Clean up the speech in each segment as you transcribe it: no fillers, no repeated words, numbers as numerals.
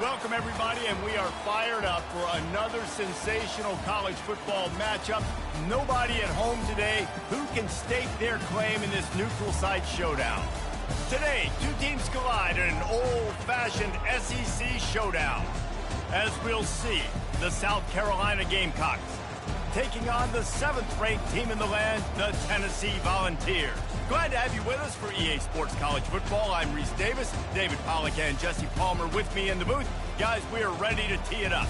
Welcome, everybody, and we are fired up for another sensational college football matchup. Nobody at home today who can stake their claim in this neutral site showdown. Today, two teams collide in an old-fashioned SEC showdown. As we'll see, the South Carolina Gamecocks taking on the 7th-ranked team in the land, the Tennessee Volunteers. Glad to have you with us for EA Sports College Football. I'm Reese Davis, David Pollack and Jesse Palmer with me in the booth. Guys, we are ready to tee it up.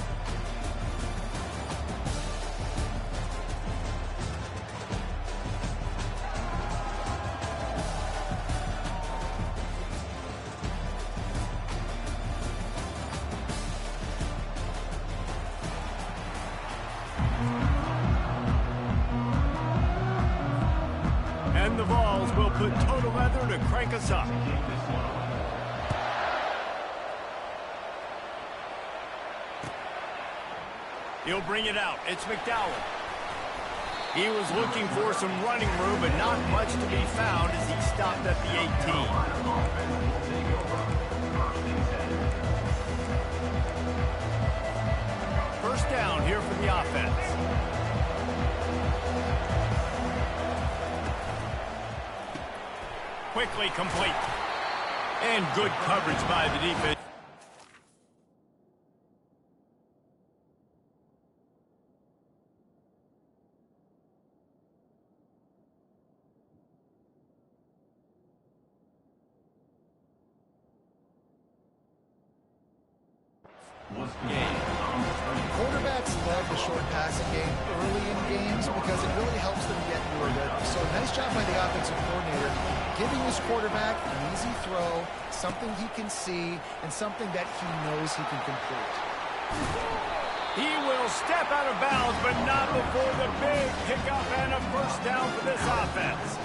And the Vols will put total leather to crank us up. He'll bring it out. It's McDowell. He was looking for some running room, but not much to be found as he stopped at the 18. First down here for the offense. Quickly complete. And good coverage by the defense. Quarterbacks love the short passing game early in games because it really helps them get into a rhythm. So nice job by the offensive coordinator giving his quarterback an easy throw, something he can see, and something that he knows he can complete. He will step out of bounds, but not before the big pickup and a first down for this offense.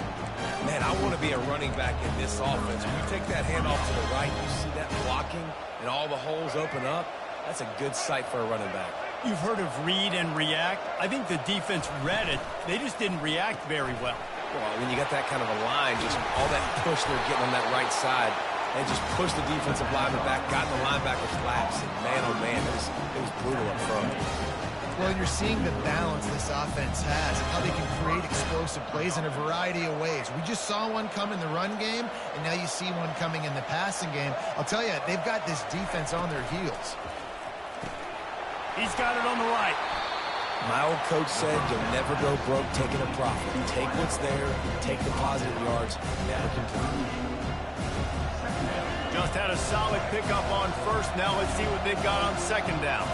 Man, I want to be a running back in this offense. When you take that handoff to the right, you see that blocking and all the holes open up. That's a good sight for a running back. You've heard of read and react. I think the defense read it. They just didn't react very well. Well, when you got that kind of a line, just all that push they're getting on that right side, and just push the defensive lineman back, got in the linebacker's laps, and man, oh man, it was brutal up front. Well, you're seeing the balance this offense has and how they can create explosive plays in a variety of ways. We just saw one come in the run game, and now you see one coming in the passing game. I'll tell you, they've got this defense on their heels. He's got it on the right. My old coach said you'll never go broke taking a profit. Take what's there, take the positive yards, never complain. Just had a solid pickup on first. Now let's see what they've got on second down.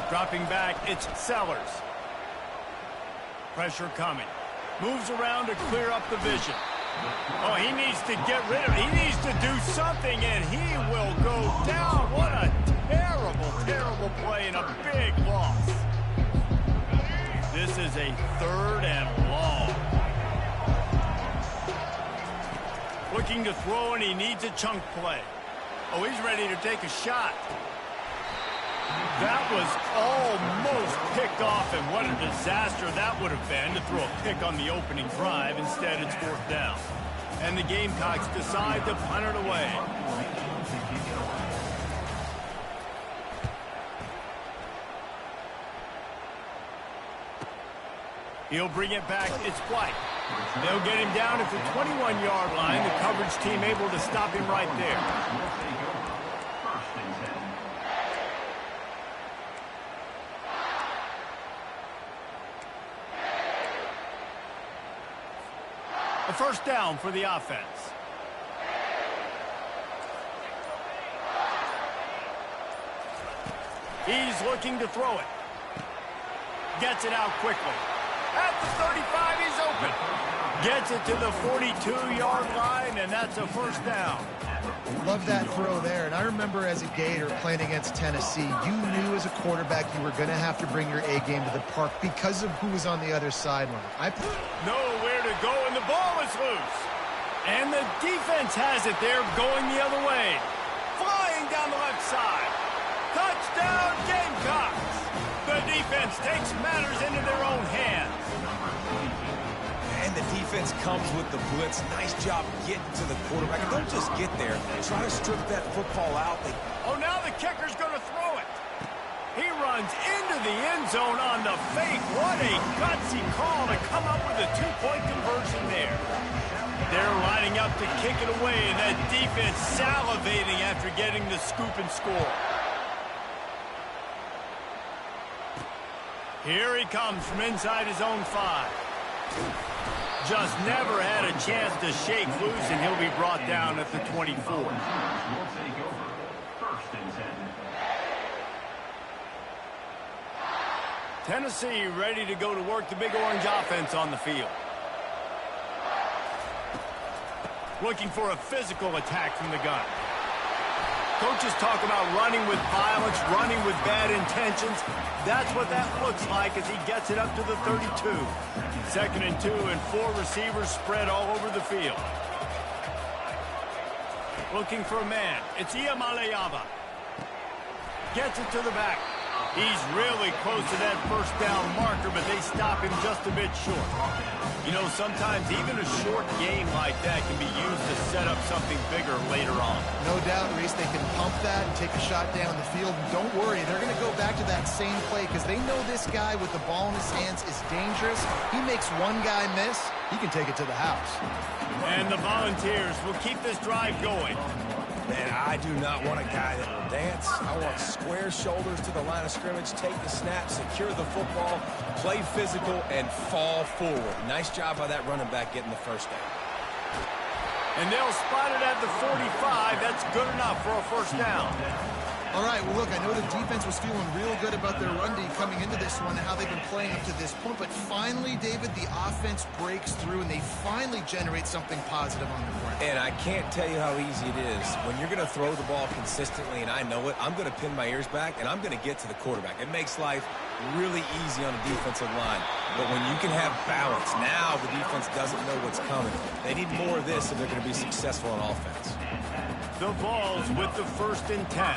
Dropping back, it's Sellers. Pressure coming. Moves around to clear up the vision. Oh, he needs to get rid of it. He needs to do something, and he will go down. What a terrible, terrible play and a big loss. This is a 3rd and long. Looking to throw, and he needs a chunk play. Oh, he's ready to take a shot. That was almost picked off, and what a disaster that would have been to throw a pick on the opening drive. Instead, it's 4th down. And the Gamecocks decide to punt it away. He'll bring it back. It's White. They'll get him down at the 21-yard line. The coverage team able to stop him right there. A first down for the offense. He's looking to throw it. Gets it out quickly. At the 35, he's open. Gets it to the 42-yard line, and that's a first down. Love that throw there. And I remember as a Gator playing against Tennessee, you knew as a quarterback you were going to have to bring your A game to the park because of who was on the other sideline. Nowhere to go, and the ball is loose. And the defense has it there, going the other way. Flying down the left side. Touchdown, Gamecocks. The defense takes matters into their own hands. And the defense defense comes with the blitz. Nice job getting to the quarterback. And don't just get there. Try to strip that football out. Oh, now the kicker's going to throw it. He runs into the end zone on the fake. What a gutsy call to come up with a two-point conversion there. They're lining up to kick it away, and that defense salivating after getting the scoop and score. Here he comes from inside his own 5. Just never had a chance to shake loose, and he'll be brought down at the 24. Tennessee ready to go to work the Big Orange offense on the field. Looking for a physical attack from the gun. Coaches talk about running with violence, running with bad intentions. That's what that looks like as he gets it up to the 32. 2nd and 2, and 4 receivers spread all over the field. Looking for a man. It's Iamaleava. Gets it to the back. He's really close to that first down marker, but they stop him just a bit short. You know, sometimes even a short game like that can be used to set up something bigger later on. No doubt, Reese, they can pump that and take a shot down the field. And don't worry, they're going to go back to that same play because they know this guy with the ball in his hands is dangerous. He makes one guy miss, he can take it to the house. And the Volunteers will keep this drive going. Man, I do not want a guy that will dance. I want square shoulders to the line of scrimmage, take the snap, secure the football, play physical, and fall forward. Nice job by that running back getting the first down. And they'll spot it at the 45. That's good enough for a first down. All right, well, look, I know the defense was feeling real good about their run D coming into this one and how they've been playing up to this point, but finally, David, the offense breaks through and they finally generate something positive on the ground. And I can't tell you how easy it is. When you're going to throw the ball consistently, and I know it, I'm going to pin my ears back, and I'm going to get to the quarterback. It makes life really easy on the defensive line. But when you can have balance, now the defense doesn't know what's coming. They need more of this if they're going to be successful on offense. The Vols with the 1st and 10.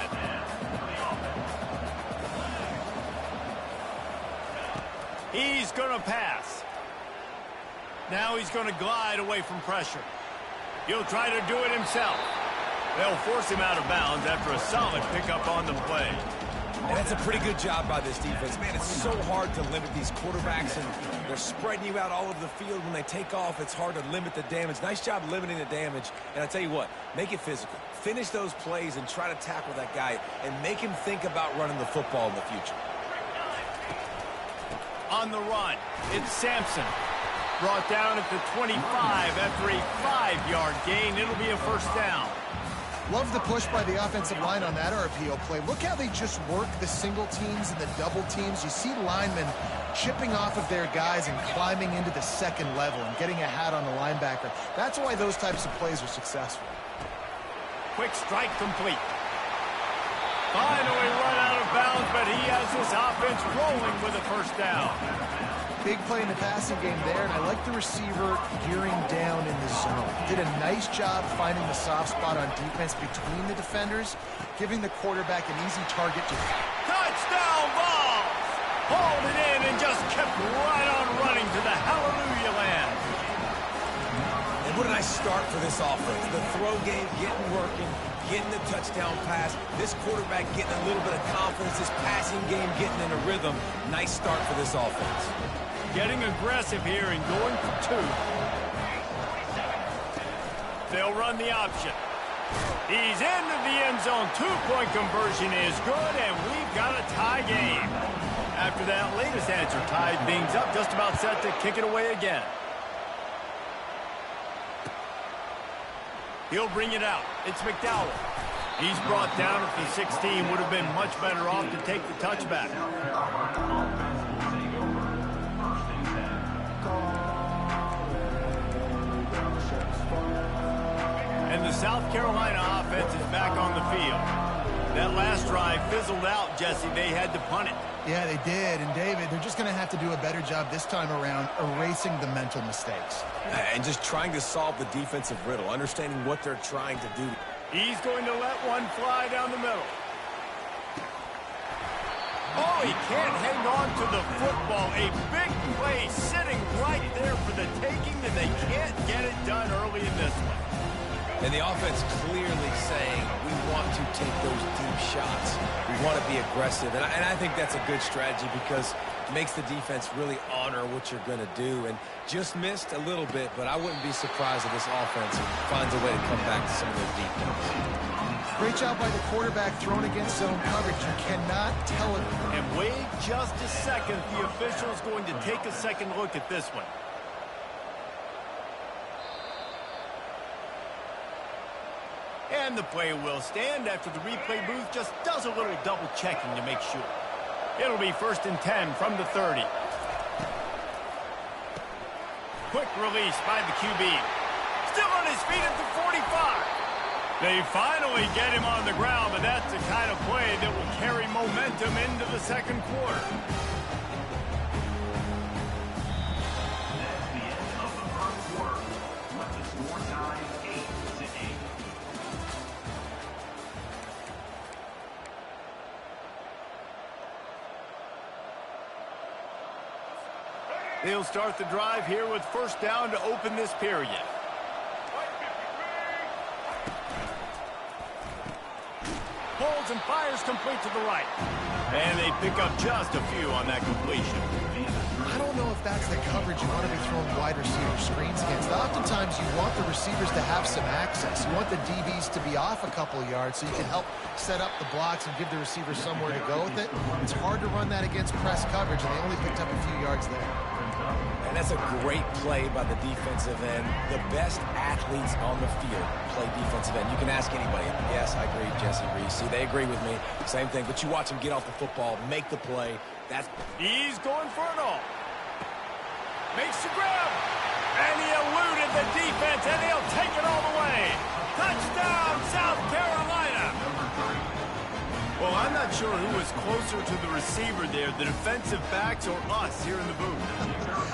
He's going to pass. Now he's going to glide away from pressure. He'll try to do it himself. They'll force him out of bounds after a solid pickup on the play. And that's a pretty good job by this defense. Man, it's so hard to limit these quarterbacks, and they're spreading you out all over the field. When they take off, it's hard to limit the damage. Nice job limiting the damage. And I tell you what, make it physical. Finish those plays and try to tackle that guy and make him think about running the football in the future. On the run, it's Sampson. Brought down at the 25 after a 5-yard gain. It'll be a first down. Love the push by the offensive line on that RPO play. Look how they just work the single teams and the double teams. You see linemen chipping off of their guys and climbing into the second level and getting a hat on the linebacker. That's why those types of plays are successful. Quick strike complete. Finally run out of bounds, but he has his offense rolling with a first down. Big play in the passing game there, and I like the receiver gearing down in the zone. Did a nice job finding the soft spot on defense between the defenders, giving the quarterback an easy target to... Touchdown Vols! Hauled it in and just kept right on running to the hallelujah land. And what a nice start for this offense. The throw game getting working, getting the touchdown pass. This quarterback getting a little bit of confidence. This passing game getting in a rhythm. Nice start for this offense. Getting aggressive here and going for 2. They'll run the option. He's into the end zone. 2-point conversion is good, and we've got a tie game. After that latest answer tied things up, just about set to kick it away again. He'll bring it out. It's McDowell. He's brought down at the 16. Would have been much better off to take the touchback. And the South Carolina offense is back on the field. That last drive fizzled out, Jesse. They had to punt it. Yeah, they did. And, David, they're just going to have to do a better job this time around erasing the mental mistakes. And just trying to solve the defensive riddle, understanding what they're trying to do. He's going to let one fly down the middle. Oh, he can't hang on to the football. A big play sitting right there for the taking, and they can't And the offense clearly saying, we want to take those deep shots. We want to be aggressive. And I think that's a good strategy because it makes the defense really honor what you're going to do. And just missed a little bit, but I wouldn't be surprised if this offense finds a way to come back to some of their deep numbers. Great job by the quarterback thrown against zone coverage. You cannot tell it. And wait just a second. The official is going to take a second look at this one. And the play will stand after the replay booth just does a little double checking to make sure. It'll be 1st and 10 from the 30. Quick release by the QB. Still on his feet at the 45. They finally get him on the ground, but that's the kind of play that will carry momentum into the second quarter. That's the end of the first quarter. With the score tied 8-8. They'll start the drive here with 1st down to open this period. Holds and fires complete to the right. And they pick up just a few on that completion. I don't know if that's the coverage you want to be throwing wide receiver screens against. Oftentimes, you want the receivers to have some access. You want the DBs to be off a couple of yards so you can help set up the blocks and give the receiver somewhere to go with it. It's hard to run that against press coverage, and they only picked up a few yards there. And that's a great play by the defensive end. The best athletes on the field play defensive end. You can ask anybody. Yes, I agree, Jesse Reese. See, they agree with me. Same thing. But you watch them get off the football, make the play. He's going for it all. Makes the grab. And he eluded the defense, and he'll take it all the way. Touchdown, South Carolina. Well, I'm not sure who was closer to the receiver there, the defensive backs or us here in the booth.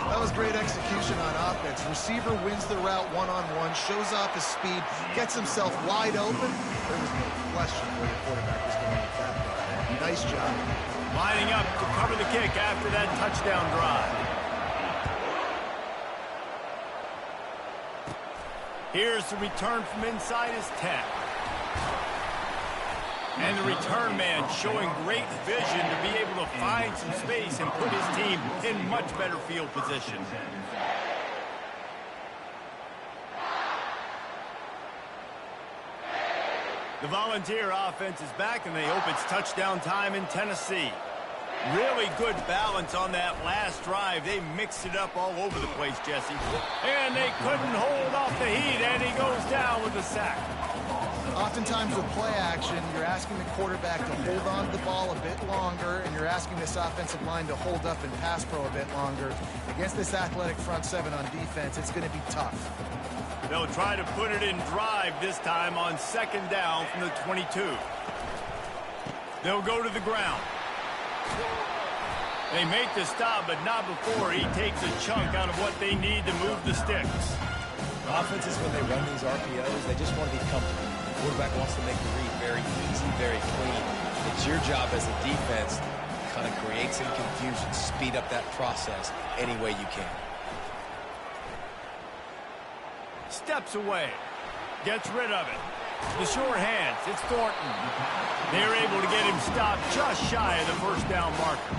That was great execution on offense. Receiver wins the route one-on-one, shows off his speed, gets himself wide open. There was no question where the quarterback was going with that play. Nice job. Lining up to cover the kick after that touchdown drive. Here's the return from inside his 10. And the return man showing great vision to be able to find some space and put his team in much better field position. The Volunteer offense is back, and they hope it's touchdown time in Tennessee. Really good balance on that last drive. They mixed it up all over the place, Jesse. And they couldn't hold off the heat, and he goes down with a sack. Oftentimes with play action, you're asking the quarterback to hold on to the ball a bit longer, and you're asking this offensive line to hold up and pass pro a bit longer. Against this athletic front seven on defense, it's going to be tough. They'll try to put it in drive this time on 2nd down from the 22. They'll go to the ground. They make the stop, but not before he takes a chunk out of what they need to move the sticks. Offenses, when they run these RPOs, they just want to be comfortable. The quarterback wants to make the read very easy, very clean. It's your job as a defense to kind of create some confusion, speed up that process any way you can. Steps away. Gets rid of it. The short hands. It's Thornton. They're able to get him stopped just shy of the 1st down marker.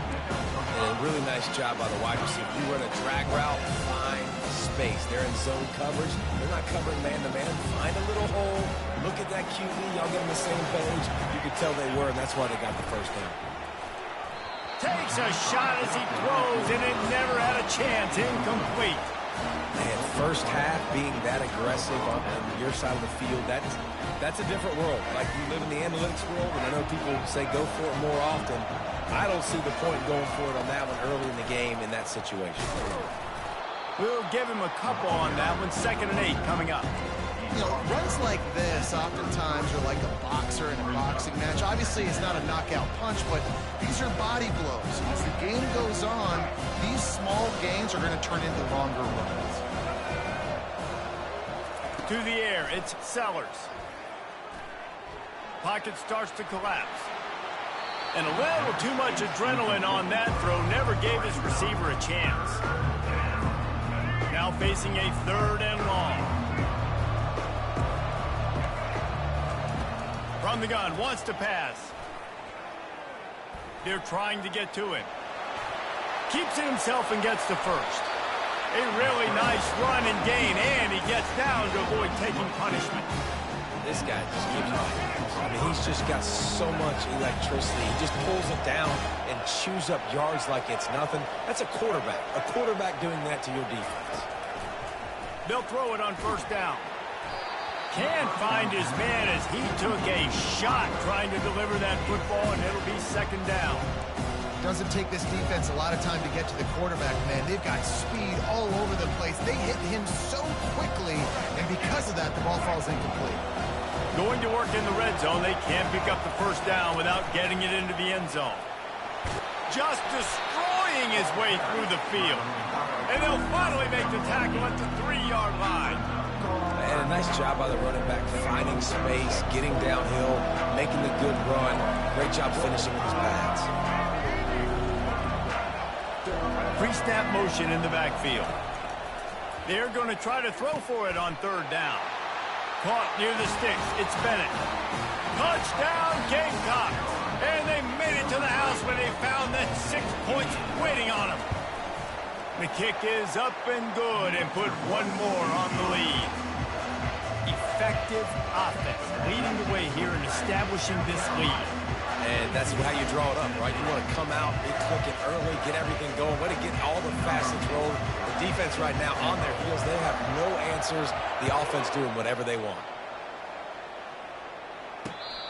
And a really nice job by the wide receiver. You run a drag route, find space. They're in zone coverage. They're not covering man-to-man. Find a little hole. Look at that QB. Y'all get on the same page. You could tell they were, and that's why they got the 1st down. Takes a shot as he throws, and it never had a chance. Incomplete. Man, first half being that aggressive on your side of the field, that's a different world. Like, you live in the analytics world, and I know people say go for it more often. I don't see the point going for it on that one early in the game in that situation. We'll give him a couple on that one. 2nd and 8 coming up. You know, runs like this oftentimes are like a boxer in a boxing match. Obviously, it's not a knockout punch, but these are body blows. As the game goes on, these small gains are going to turn into longer runs. To the air, it's Sellers. Pocket starts to collapse. And a little too much adrenaline on that throw never gave his receiver a chance. Now facing a 3rd and long. On the gun, wants to pass. They're trying to get to him. Keeps it himself and gets to first. A really nice run and gain, and he gets down to avoid taking punishment. This guy just keeps running. I mean, he's just got so much electricity. He just pulls it down and chews up yards like it's nothing. That's a quarterback. A quarterback doing that to your defense. They'll throw it on first down. Can't find his man as he took a shot trying to deliver that football, and it'll be second down. Doesn't take this defense a lot of time to get to the quarterback, man. They've got speed all over the place. They hit him so quickly, and because of that, the ball falls incomplete. Going to work in the red zone. They can't pick up the first down without getting it into the end zone. Just destroying his way through the field. And they'll finally make the tackle at the 3-yard line. And a nice job by the running back, finding space, getting downhill, making the good run. Great job finishing with his pads. Pre-snap motion in the backfield. They're going to try to throw for it on third down. Caught near the sticks. It's Bennett. Touchdown, Gamecocks. And they made it to the house when they found that 6 points waiting on them. The kick is up and good and put one more on the lead. Effective offense leading the way here in establishing this lead. And that's how you draw it up, right? You want to come out, be clicking early, get everything going, way to get all the facets rolling. The defense right now on their heels, they have no answers. The offense doing whatever they want.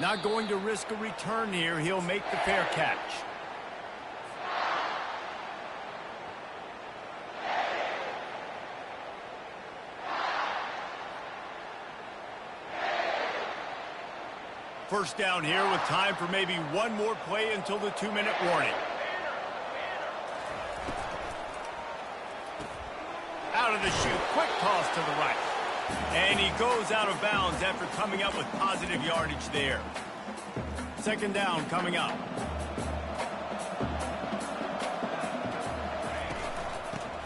Not going to risk a return here. He'll make the fair catch. First down here with time for maybe one more play until the 2-minute warning. Out of the chute, quick toss to the right. And he goes out of bounds after coming up with positive yardage there. Second down coming up.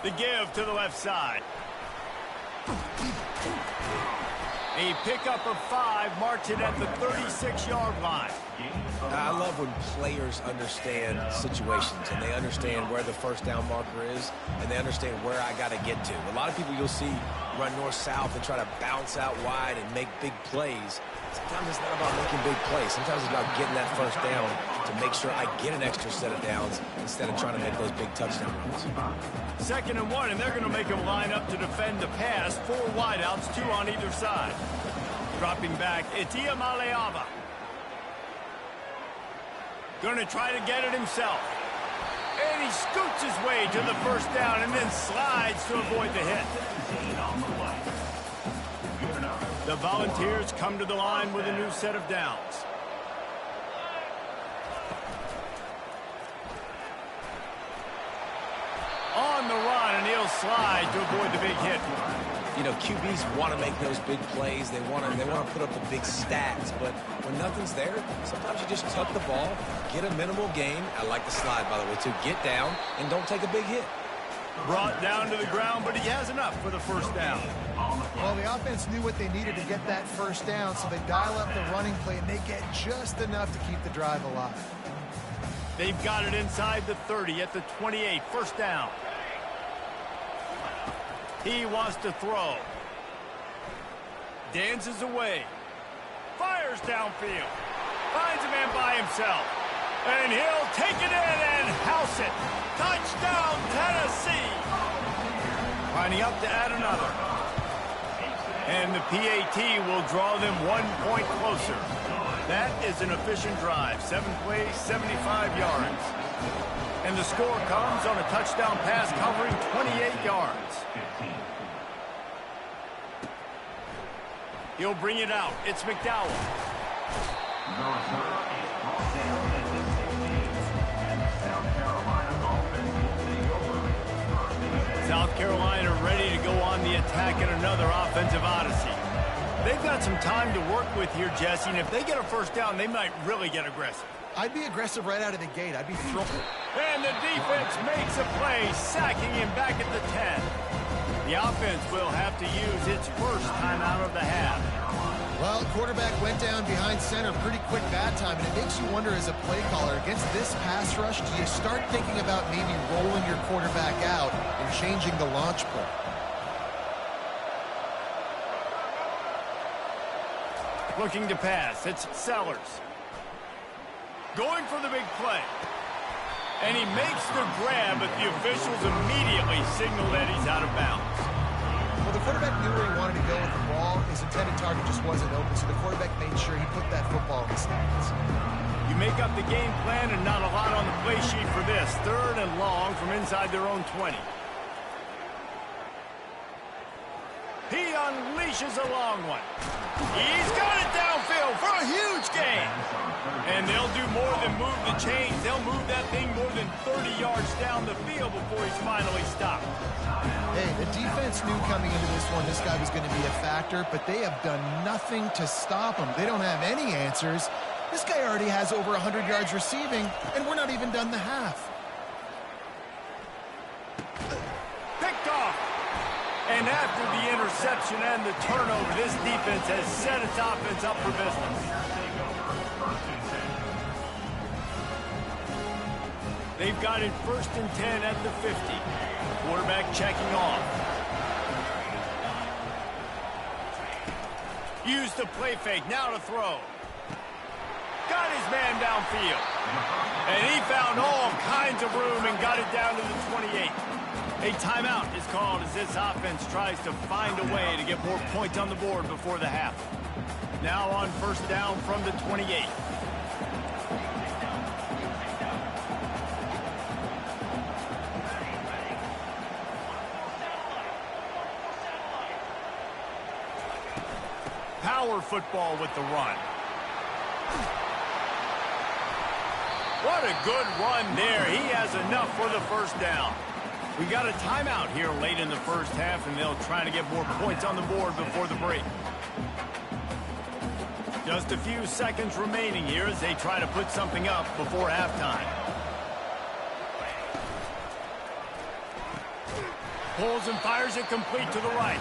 The give to the left side. A pickup of 5 marks it at the 36-yard line. I love when players understand situations and they understand where the first down marker is and they understand where I got to get to. A lot of people you'll see run north-south and try to bounce out wide and make big plays. Sometimes it's not about making big plays. Sometimes it's about getting that first down to make sure I get an extra set of downs instead of trying to make those big touchdown runs. 2nd and 1, and they're going to make him line up to defend the pass. 4 wideouts, 2 on either side. Dropping back, it's Iamaleava. Going to try to get it himself. And he scoots his way to the first down and then slides to avoid the hit. The Volunteers come to the line with a new set of downs. On the run, and he'll slide to avoid the big hit. You know, QBs want to make those big plays. They want to put up the big stats. But when nothing's there, sometimes you just tuck the ball, get a minimal gain. I like the slide, by the way, too. Get down and don't take a big hit. Brought down to the ground, but he has enough for the first down. Well, the offense knew what they needed to get that first down, so they dial up the running play, and they get just enough to keep the drive alive. They've got it inside the 30 at the 28. First down. He wants to throw. Dances away. Fires downfield. Finds a man by himself. And he'll take it in and house it. Touchdown, Tennessee. Lining up to add another. And the PAT will draw them 1 point closer. That is an efficient drive. 7 plays, 75 yards. And the score comes on a touchdown pass covering 28 yards. He'll bring it out. It's McDowell. South Carolina ready to go on the attack in another offensive odyssey. They've got some time to work with here, Jesse, and if they get a first down, they might really get aggressive. I'd be aggressive right out of the gate. I'd be throwing. And the defense makes a play, sacking him back at the 10. The offense will have to use its first timeout of the half. Well, quarterback went down behind center, pretty quick that time, and it makes you wonder as a play caller, against this pass rush, do you start thinking about maybe rolling your quarterback out and changing the launch play? Looking to pass, it's Sellers. Going for the big play. And he makes the grab, but the officials immediately signal that he's out of bounds. Well, the quarterback knew where he wanted to go with the ball. His intended target just wasn't open, so the quarterback made sure he put that football in the stands. You make up the game plan and not a lot on the play sheet for this. 3rd and long from inside their own 20. He unleashes a long one. He's got it downfield for a huge gain. And they'll do more than move the chains. They'll move that thing more than 30 yards down the field before he's finally stopped. Hey, the defense knew coming into this one this guy was going to be a factor, but they have done nothing to stop him. They don't have any answers. This guy already has over 100 yards receiving, and we're not even done the half. Picked off. And after the interception and the turnover, this defense has set its offense up for business. They've got it 1st and 10 at the 50. Quarterback checking off. Use the play fake, now to throw. Got his man downfield. And he found all kinds of room and got it down to the 28. A timeout is called as this offense tries to find a way to get more points on the board before the half. Now on 1st down from the 28. Power football with the run. What a good run there. He has enough for the 1st down. We got a timeout here late in the 1st half, and they'll try to get more points on the board before the break. Just a few seconds remaining here as they try to put something up before halftime. Pulls and fires it complete to the right.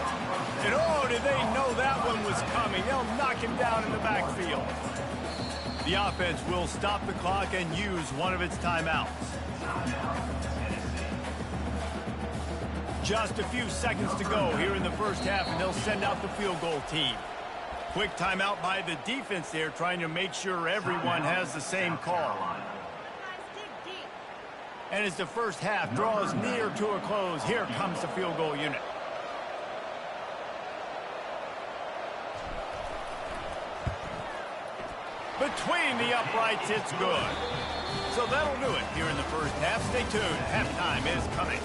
And oh, did they know that one was coming? They'll knock him down in the backfield. The offense will stop the clock and use one of its timeouts. Just a few seconds to go here in the 1st half, and they'll send out the field goal team. Quick timeout by the defense there, trying to make sure everyone has the same call. And as the 1st half draws near to a close, here comes the field goal unit. Between the uprights, it's good. So that'll do it here in the 1st half. Stay tuned. Halftime is coming.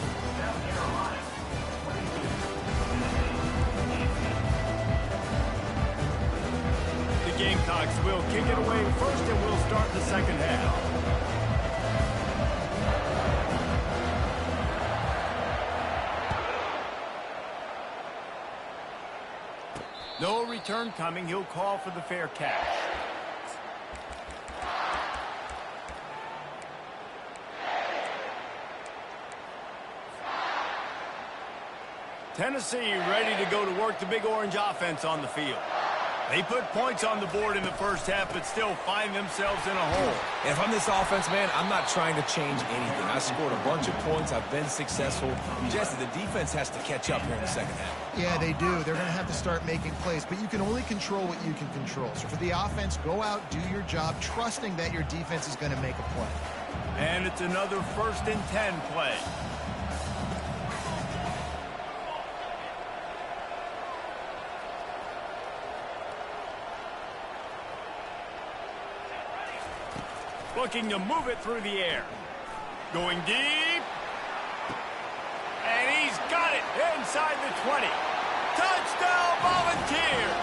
The Gamecocks will kick it away first, and we'll start the 2nd half. No return coming. He'll call for the fair catch. Tennessee ready to go to work the Big Orange offense on the field. They put points on the board in the 1st half, but still find themselves in a hole. And if I'm this offense, man, I'm not trying to change anything. I scored a bunch of points. I've been successful. Jesse, the defense has to catch up here in the 2nd half. Yeah, they do. They're going to have to start making plays, but you can only control what you can control. So for the offense, go out, do your job, trusting that your defense is going to make a play. And it's another 1st and 10 play. Looking to move it through the air. Going deep. And he's got it inside the 20. Touchdown, Volunteers!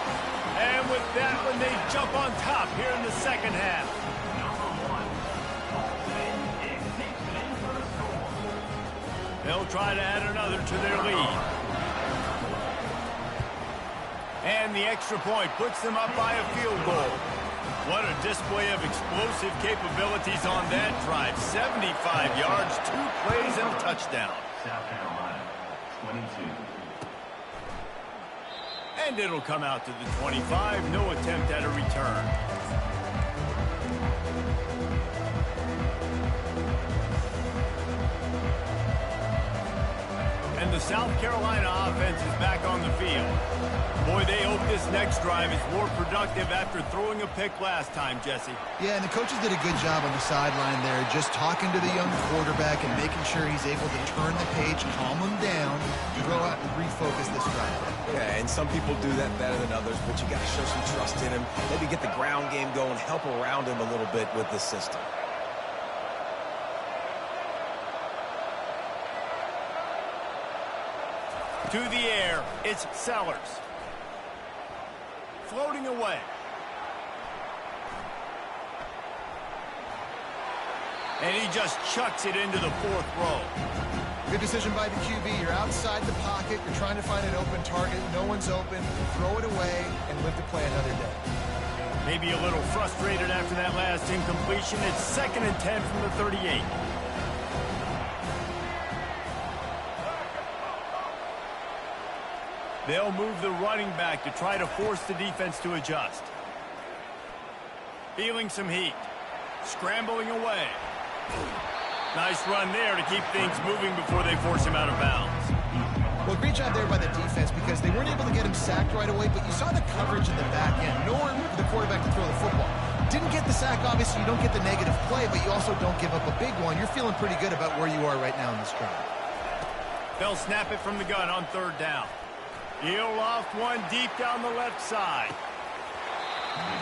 And with that one, they jump on top here in the 2nd half. They'll try to add another to their lead. And the extra point puts them up by a field goal. What a display of explosive capabilities on that drive. 75 yards, 2 plays, and a touchdown. South Carolina, 22. And it'll come out to the 25. No attempt at a return. And the South Carolina offense is back on the field. Boy, they hope this next drive is more productive after throwing a pick last time, Jesse. Yeah, and the coaches did a good job on the sideline there, just talking to the young quarterback and making sure he's able to turn the page, calm him down, go out and refocus this drive. Yeah, and some people do that better than others, but you got to show some trust in him. Maybe get the ground game going, help around him a little bit with this system. To the air, it's Sellers. Floating away. And he just chucks it into the fourth row. Good decision by the QB. You're outside the pocket. You're trying to find an open target. No one's open. Throw it away and live to play another day. Maybe a little frustrated after that last incompletion. It's 2nd and 10 from the 38. They'll move the running back to try to force the defense to adjust. Feeling some heat. Scrambling away. Nice run there to keep things moving before they force him out of bounds. Well, great job there by the defense because they weren't able to get him sacked right away, but you saw the coverage in the back end. Nowhere for the quarterback to throw the football. Didn't get the sack, obviously. You don't get the negative play, but you also don't give up a big one. You're feeling pretty good about where you are right now in this drive. They'll snap it from the gun on 3rd down. He'll loft one deep down the left side.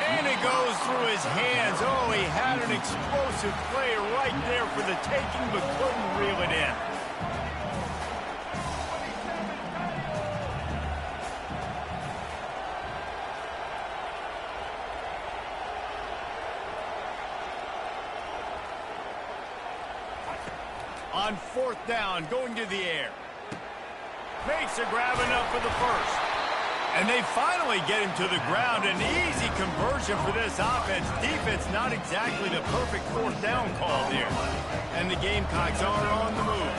And it goes through his hands. Oh, he had an explosive play right there for the taking, but couldn't reel it in. On 4th down, going to the air. Makes a grab enough for the first. And they finally get him to the ground. An easy conversion for this offense. Defense not exactly the perfect 4th down call there. And the Gamecocks are on the move.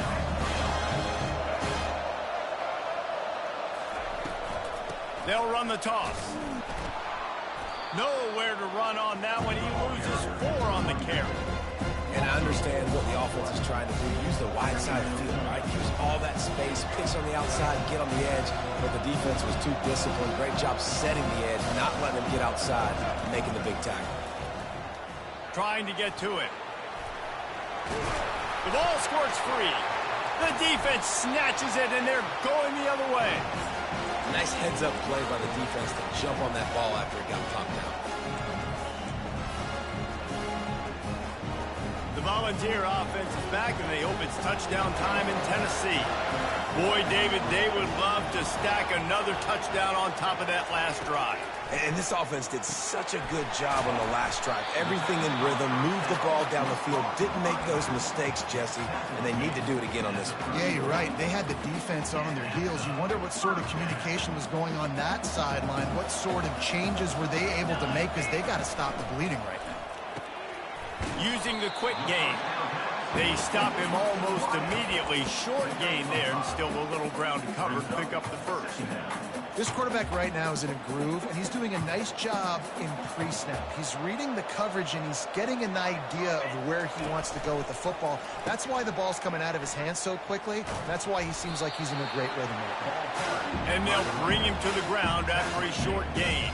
They'll run the toss. Nowhere to run on that one. He loses 4 on the carry. And I understand what the offense is trying to do. Use the wide side of the field, right? Use all that space, pitch on the outside, get on the edge. But the defense was too disciplined. Great job setting the edge, not letting them get outside, making the big tackle. Trying to get to it. The ball squirts free. The defense snatches it, and they're going the other way. Nice heads-up play by the defense to jump on that ball after it got popped out. The Volunteer offense is back, and they hope it's touchdown time in Tennessee. Boy, David, they would love to stack another touchdown on top of that last drive. And this offense did such a good job on the last drive. Everything in rhythm, moved the ball down the field, didn't make those mistakes, Jesse, and they need to do it again on this one. Yeah, you're right. They had the defense on their heels. You wonder what sort of communication was going on that sideline. What sort of changes were they able to make because they got to stop the bleeding right now. Using the quick game. They stop him almost immediately. Short gain there, and still a little ground to cover to pick up the first. This quarterback right now is in a groove, and he's doing a nice job in pre-snap. He's reading the coverage, and he's getting an idea of where he wants to go with the football. That's why the ball's coming out of his hands so quickly. That's why he seems like he's in a great rhythm right now. And they'll bring him to the ground after a short gain.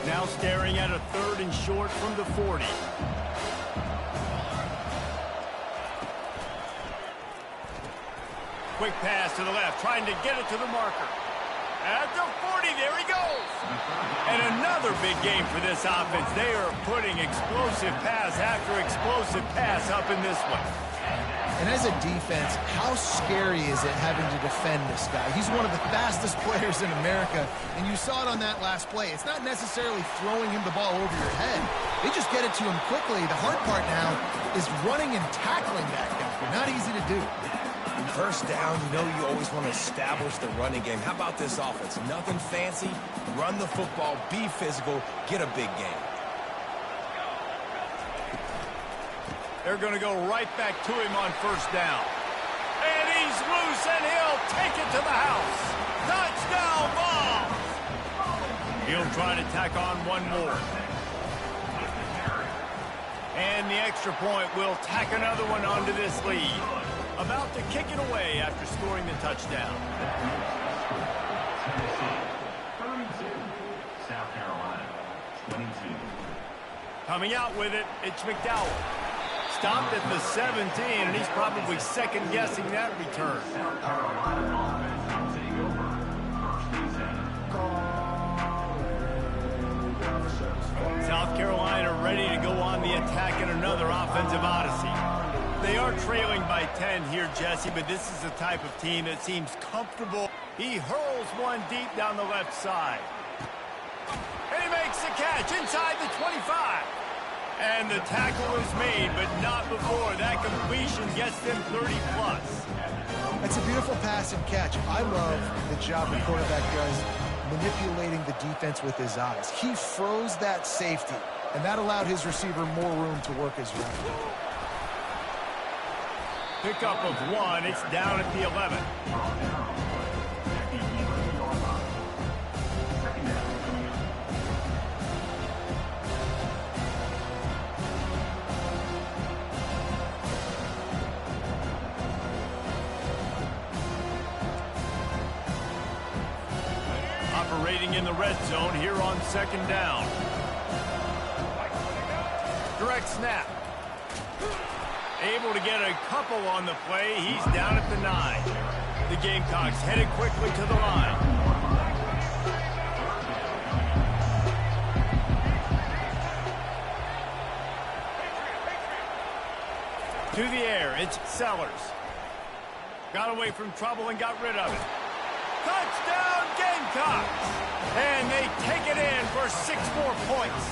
Now staring at a 3rd and short from the 40. Quick pass to the left, trying to get it to the marker. At the 40, there he goes. And another big game for this offense. They are putting explosive pass after explosive pass up in this one. And as a defense, how scary is it having to defend this guy? He's one of the fastest players in America, and you saw it on that last play. It's not necessarily throwing him the ball over your head. They just get it to him quickly. The hard part now is running and tackling that guy. Not easy to do. First down, you know you always want to establish the running game. How about this offense? Nothing fancy. Run the football, be physical, get a big game. They're going to go right back to him on first down. And he's loose, and he'll take it to the house. Touchdown ball! He'll try to tack on one more. And the extra point will tack another one onto this lead. About to kick it away after scoring the touchdown. 32. South Carolina, 22. Coming out with it, it's McDowell. Stopped at the 17, and he's probably second-guessing that return. South Carolina offense will take over. First and 10. South Carolina ready to go on the attack in another offensive odyssey. They are trailing by 10 here, Jesse, but this is the type of team that seems comfortable. He hurls one deep down the left side. And he makes the catch inside the 25. And the tackle is made, but not before. That completion gets them 30+. It's a beautiful pass and catch. I love the job the quarterback does manipulating the defense with his eyes. He froze that safety, and that allowed his receiver more room to work his route. Pickup of one. It's down at the 11. Operating in the red zone here on second down. Direct snap. Able to get a couple on the play. He's down at the 9. The Gamecocks headed quickly to the line. To the air, it's Sellers. Got away from trouble and got rid of it. Touchdown Gamecocks! And they take it in for 6 more points.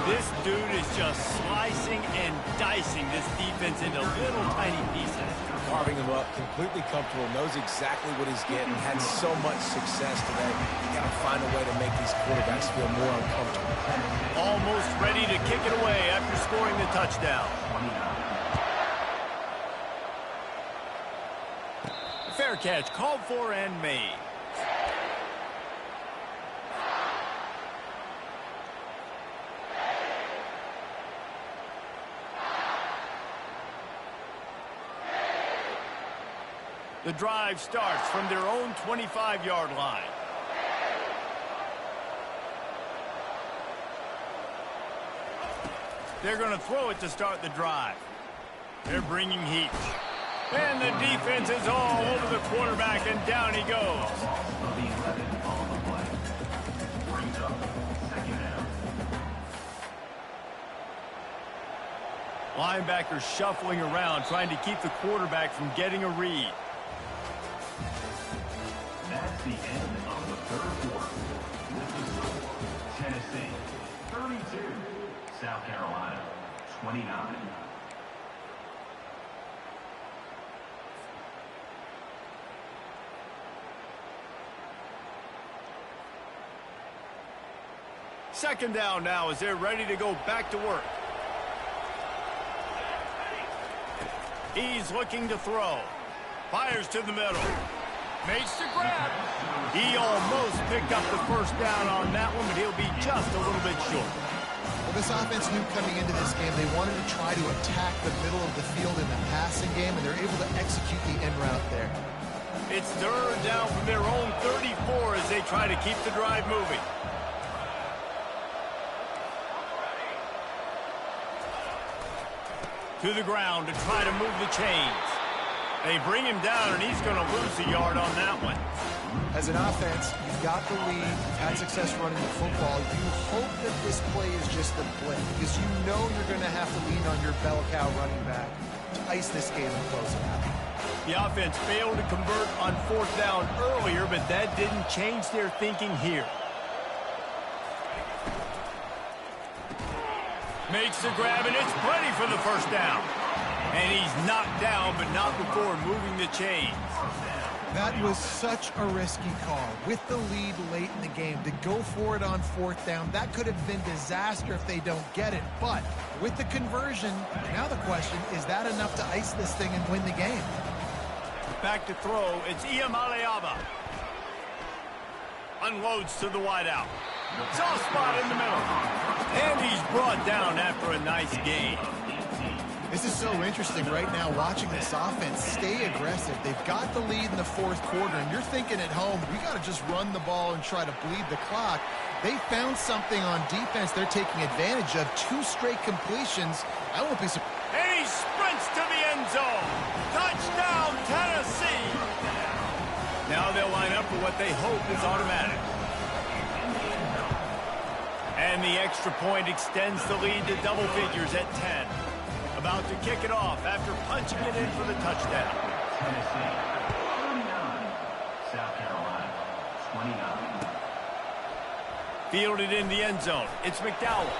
This dude is just slicing and dicing this defense into little tiny pieces. Carving him up, completely comfortable, knows exactly what he's getting, had so much success today. You got to find a way to make these quarterbacks feel more uncomfortable. Almost ready to kick it away after scoring the touchdown. Fair catch called for and made. The drive starts from their own 25-yard line. They're going to throw it to start the drive. They're bringing heat. And the defense is all over the quarterback, and down he goes. Linebackers shuffling around, trying to keep the quarterback from getting a read. That's the end of the third quarter. This is Tennessee 32, South Carolina 29. Second down now as they're ready to go back to work. He's looking to throw. Fires to the middle. Makes the grab. He almost picked up the first down on that one, but he'll be just a little bit short. Well, this offense knew coming into this game they wanted to try to attack the middle of the field in the passing game, and they're able to execute the end route there. It's third down from their own 34 as they try to keep the drive moving. To the ground to try to move the chains. They bring him down, and he's going to lose a yard on that one. As an offense, you've got the lead, you've had success running the football. You hope that this play is just a blip, because you know you're going to have to lean on your bell cow running back to ice this game and close it out. The offense failed to convert on fourth down earlier, but that didn't change their thinking here. Makes the grab, and it's plenty for the first down. And he's knocked down, but not before moving the chains. That was such a risky call. With the lead late in the game, to go for it on fourth down, that could have been disaster if they don't get it. But with the conversion, now the question, is that enough to ice this thing and win the game? Back to throw, it's Iamaleava. Unloads to the wideout. Soft spot in the middle. And he's brought down after a nice gain. This is so interesting right now, watching this offense stay aggressive. They've got the lead in the fourth quarter, and you're thinking at home, we got to just run the ball and try to bleed the clock. They found something on defense they're taking advantage of. 2 straight completions. I won't be surprised. And he sprints to the end zone. Touchdown, Tennessee. Now they'll line up for what they hope is automatic. And the extra point extends the lead to double figures at 10. About to kick it off after punching it in for the touchdown. Tennessee, 39. South Carolina, 29. Fielded in the end zone. It's McDowell.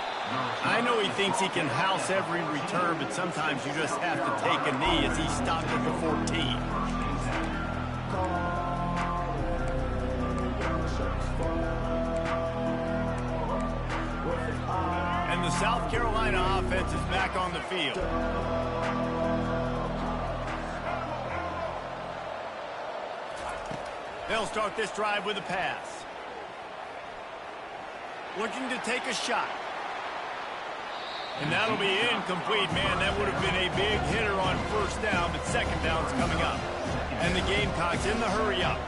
I know he thinks he can house every return, but sometimes you just have to take a knee as he stopped at the 14. And the South Carolina offense is back on the field. They'll start this drive with a pass. Looking to take a shot. And that'll be incomplete, man. That would have been a big hitter on first down, but second down's coming up. And the Gamecocks in the hurry up.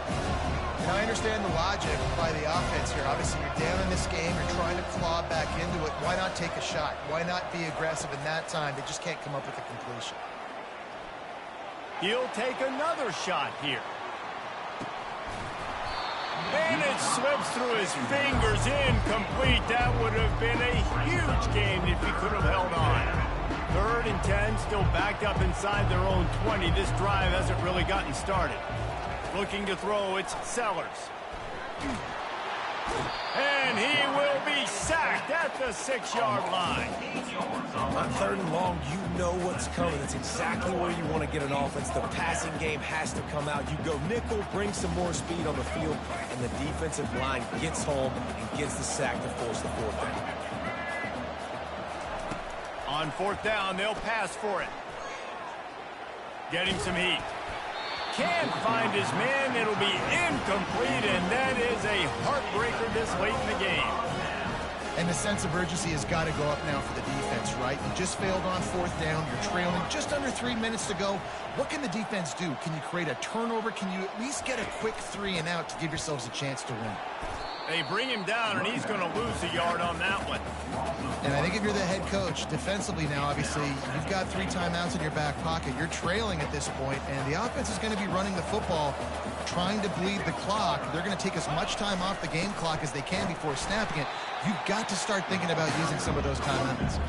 And I understand the logic by the offense here. Obviously, you're down in this game. You're trying to claw back into it. Why not take a shot? Why not be aggressive in that time? They just can't come up with a completion. He'll take another shot here. And it slips through his fingers, incomplete. That would have been a huge gain if he could have held on. 3rd and 10, still backed up inside their own 20. This drive hasn't really gotten started. Looking to throw, it's Sellers. And he will be sacked at the 6-yard line. On 3rd and long, you know what's coming. It's exactly where you want to get an offense. The passing game has to come out. You go nickel, bring some more speed on the field, and the defensive line gets home and gets the sack to force the 4th down. On 4th down, they'll pass for it. Getting some heat. Can't find his man. It'll be incomplete, and that is a heartbreaker this late in the game. And the sense of urgency has got to go up now for the defense, right? You just failed on 4th down. You're trailing just under 3 minutes to go. What can the defense do? Can you create a turnover? Can you at least get a quick 3 and out to give yourselves a chance to win? They bring him down, and he's going to lose a yard on that one. And I think if you're the head coach, defensively now, obviously, you've got 3 timeouts in your back pocket. You're trailing at this point, and the offense is going to be running the football, trying to bleed the clock. They're going to take as much time off the game clock as they can before snapping it. You've got to start thinking about using some of those timeouts.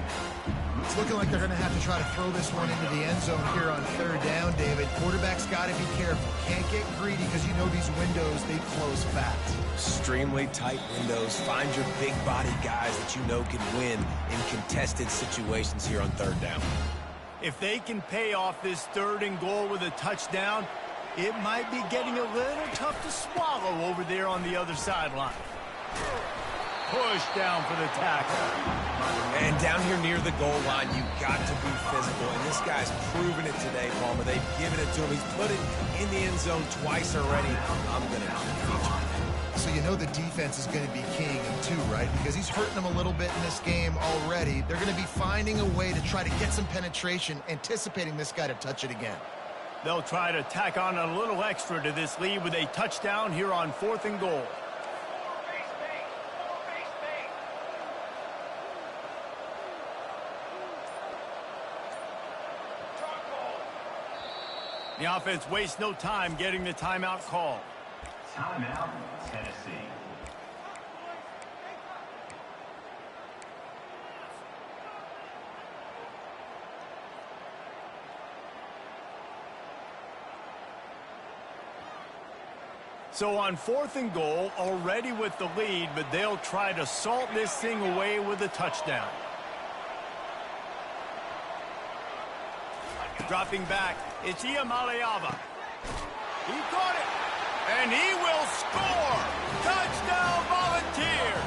It's looking like they're going to have to try to throw this one into the end zone here on 3rd down, David. Quarterback's got to be careful. Can't get greedy because you know these windows, they close fast. Extremely tight windows. Find your big body guys that you know can win in contested situations here on 3rd down. If they can pay off this 3rd and goal with a touchdown, it might be getting a little tough to swallow over there on the other sideline. Push down for the tackle. And down here near the goal line, you've got to be physical. And this guy's proven it today, Palmer. They've given it to him. He's put it in the end zone twice already. I'm going to feature. So you know the defense is going to be keying him too, right? Because he's hurting them a little bit in this game already. They're going to be finding a way to try to get some penetration, anticipating this guy to touch it again. They'll try to tack on a little extra to this lead with a touchdown here on 4th and goal. The offense wastes no time getting the timeout call. Timeout, Tennessee. So on 4th and goal, already with the lead, but they'll try to salt this thing away with a touchdown. Dropping back, it's Iamaleava. He caught it. And he will score. Touchdown, Volunteers.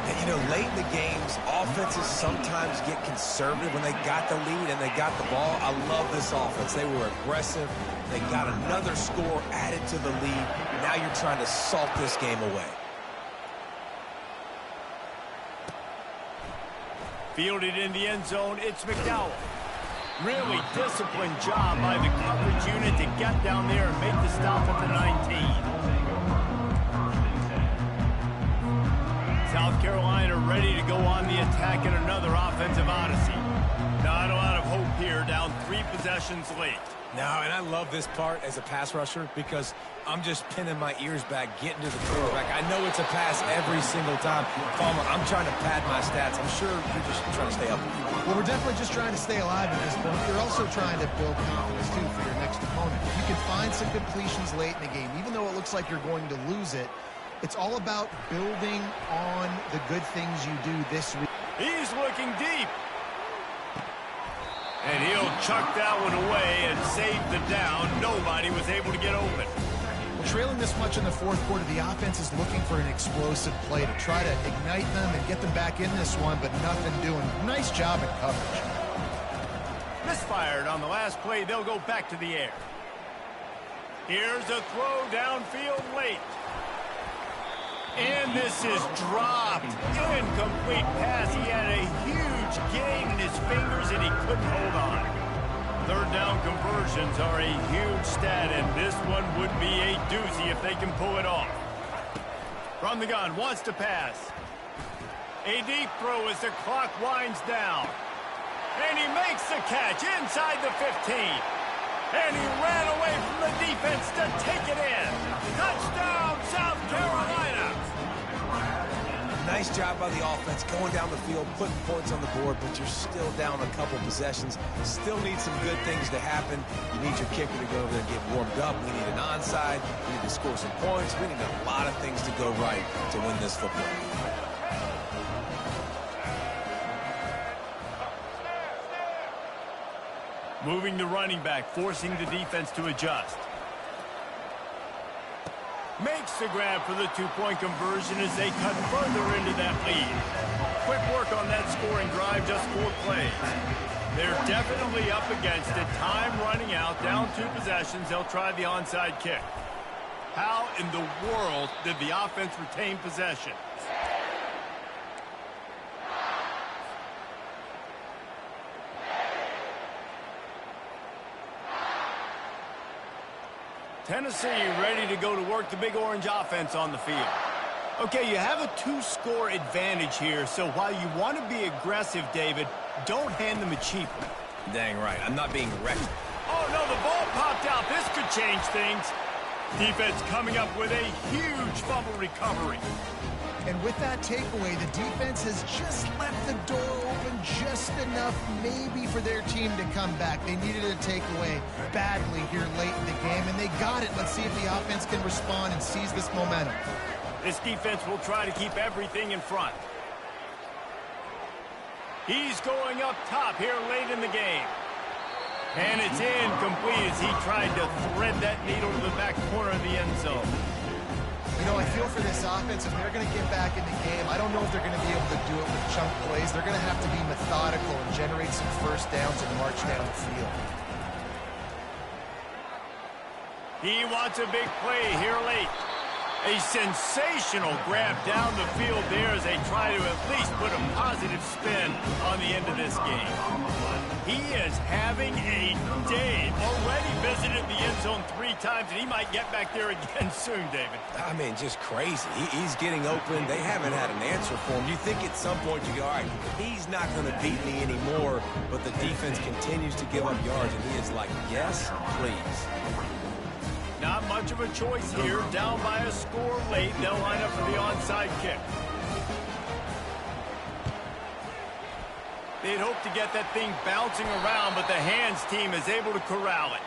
And, you know, late in the games, offenses sometimes get conservative when they got the lead and they got the ball. I love this offense. They were aggressive. They got another score added to the lead. Now you're trying to salt this game away. Fielded in the end zone, it's McDowell. Really disciplined job by the coverage unit to get down there and make the stop at the 19. South Carolina ready to go on the attack in another offensive odyssey. Not a lot of hope here, down 3 possessions late. No, and I love this part as a pass rusher because I'm just pinning my ears back, getting to the quarterback. I know it's a pass every single time. Palmer, I'm trying to pad my stats. I'm sure you're just trying to stay up. Well, we're definitely just trying to stay alive at this point. You're also trying to build confidence, too, for your next opponent. You can find some completions late in the game. Even though it looks like you're going to lose it, it's all about building on the good things you do this week. He's looking deep. And he'll chuck that one away and save the down. Nobody was able to get open. Well, trailing this much in the fourth quarter, the offense is looking for an explosive play to try to ignite them and get them back in this one, but nothing doing. Nice job at coverage. Misfired on the last play. They'll go back to the air. Here's a throw downfield late. And this is dropped. Incomplete pass. He had a huge gain in his fingers, and he couldn't hold on. Third down conversions are a huge stat, and this one would be a doozy if they can pull it off. From the gun, wants to pass. A deep throw as the clock winds down. And he makes the catch inside the 15. And he ran away from the defense to take it in. Touchdown, South Carolina. Nice job by the offense going down the field, putting points on the board, but you're still down a couple possessions. Still need some good things to happen. You need your kicker to go over there and get warmed up. We need an onside. We need to score some points. We need a lot of things to go right to win this football game. Moving the running back, forcing the defense to adjust. Makes the grab for the 2-point conversion as they cut further into that lead. Quick work on that scoring drive, just 4 plays. They're definitely up against it. Time running out, down 2 possessions. They'll try the onside kick. How in the world did the offense retain possession? Tennessee ready to go to work the Big Orange offense on the field. Okay, you have a 2-score advantage here, so while you want to be aggressive, David, don't hand them a cheap one. Dang right. I'm not being reckless. Oh, no, the ball popped out. This could change things. Defense coming up with a huge fumble recovery. And with that takeaway, the defense has just left the door open just enough maybe for their team to come back. They needed a takeaway badly here late in the game, and they got it. Let's see if the offense can respond and seize this momentum. This defense will try to keep everything in front. He's going up top here late in the game. And it's incomplete as he tried to thread that needle to the back corner of the end zone. You know, I feel for this offense, if they're going to get back in the game, I don't know if they're going to be able to do it with chunk plays. They're going to have to be methodical and generate some first downs and march down the field. He wants a big play here late. A sensational grab down the field there as they try to at least put a positive spin on the end of this game. He is having a day. Already visited the end zone 3 times, and he might get back there again soon, David. I mean, just crazy. He's getting open. They haven't had an answer for him. You think at some point you go, all right, he's not going to beat me anymore, but the defense continues to give up yards, and he is like, yes, please. Not much of a choice here. Down by a score late. They'll line up for the onside kick. They'd hope to get that thing bouncing around, but the hands team is able to corral it.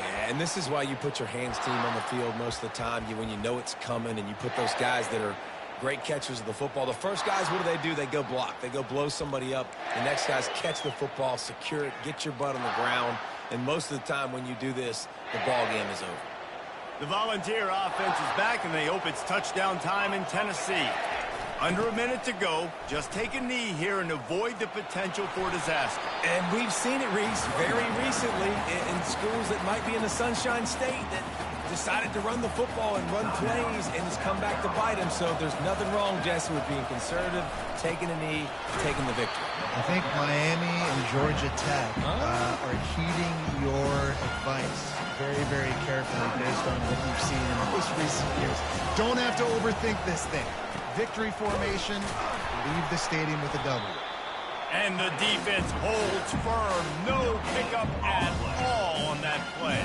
Yeah, and this is why you put your hands team on the field most of the time. When you know it's coming, and you put those guys that are great catchers of the football. The first guys, what do? They go block. They go blow somebody up. The next guys catch the football, secure it, get your butt on the ground, And most of the time when you do this, the ball game is over. The Volunteer offense is back, and they hope it's touchdown time in Tennessee. Under a minute to go. Just take a knee here and avoid the potential for disaster. And we've seen it, Reese, very recently in schools that might be in the Sunshine State that decided to run the football and run plays, and it's come back to bite them. So there's nothing wrong, Jesse, with being conservative, taking a knee, taking the victory. I think Miami and Georgia Tech are heeding your advice very, very carefully based on what you've seen in the most recent years. Don't have to overthink this thing. Victory formation, leave the stadium with a W. And the defense holds firm. No pickup at all on that play.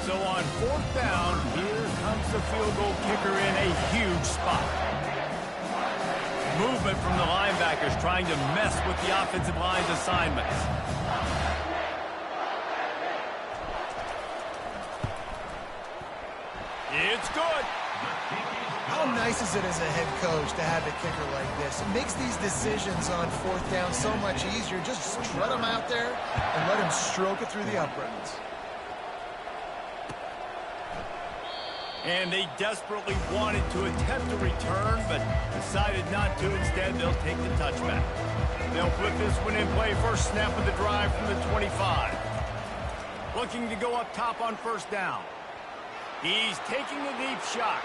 So on 4th down, here comes the field goal kicker in a huge spot. Movement from the linebackers trying to mess with the offensive line's assignments. It's good. How nice is it as a head coach to have a kicker like this? It makes these decisions on 4th down so much easier. Just strut him out there and let him stroke it through the uprights. And they desperately wanted to attempt a return, but decided not to. Instead, they'll take the touchback. They'll put this one in play. First snap of the drive from the 25. Looking to go up top on 1st down. He's taking the deep shot.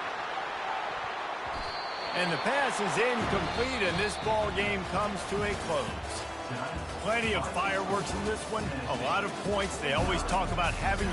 And the pass is incomplete, and this ball game comes to a close. Plenty of fireworks in this one. A lot of points. They always talk about having the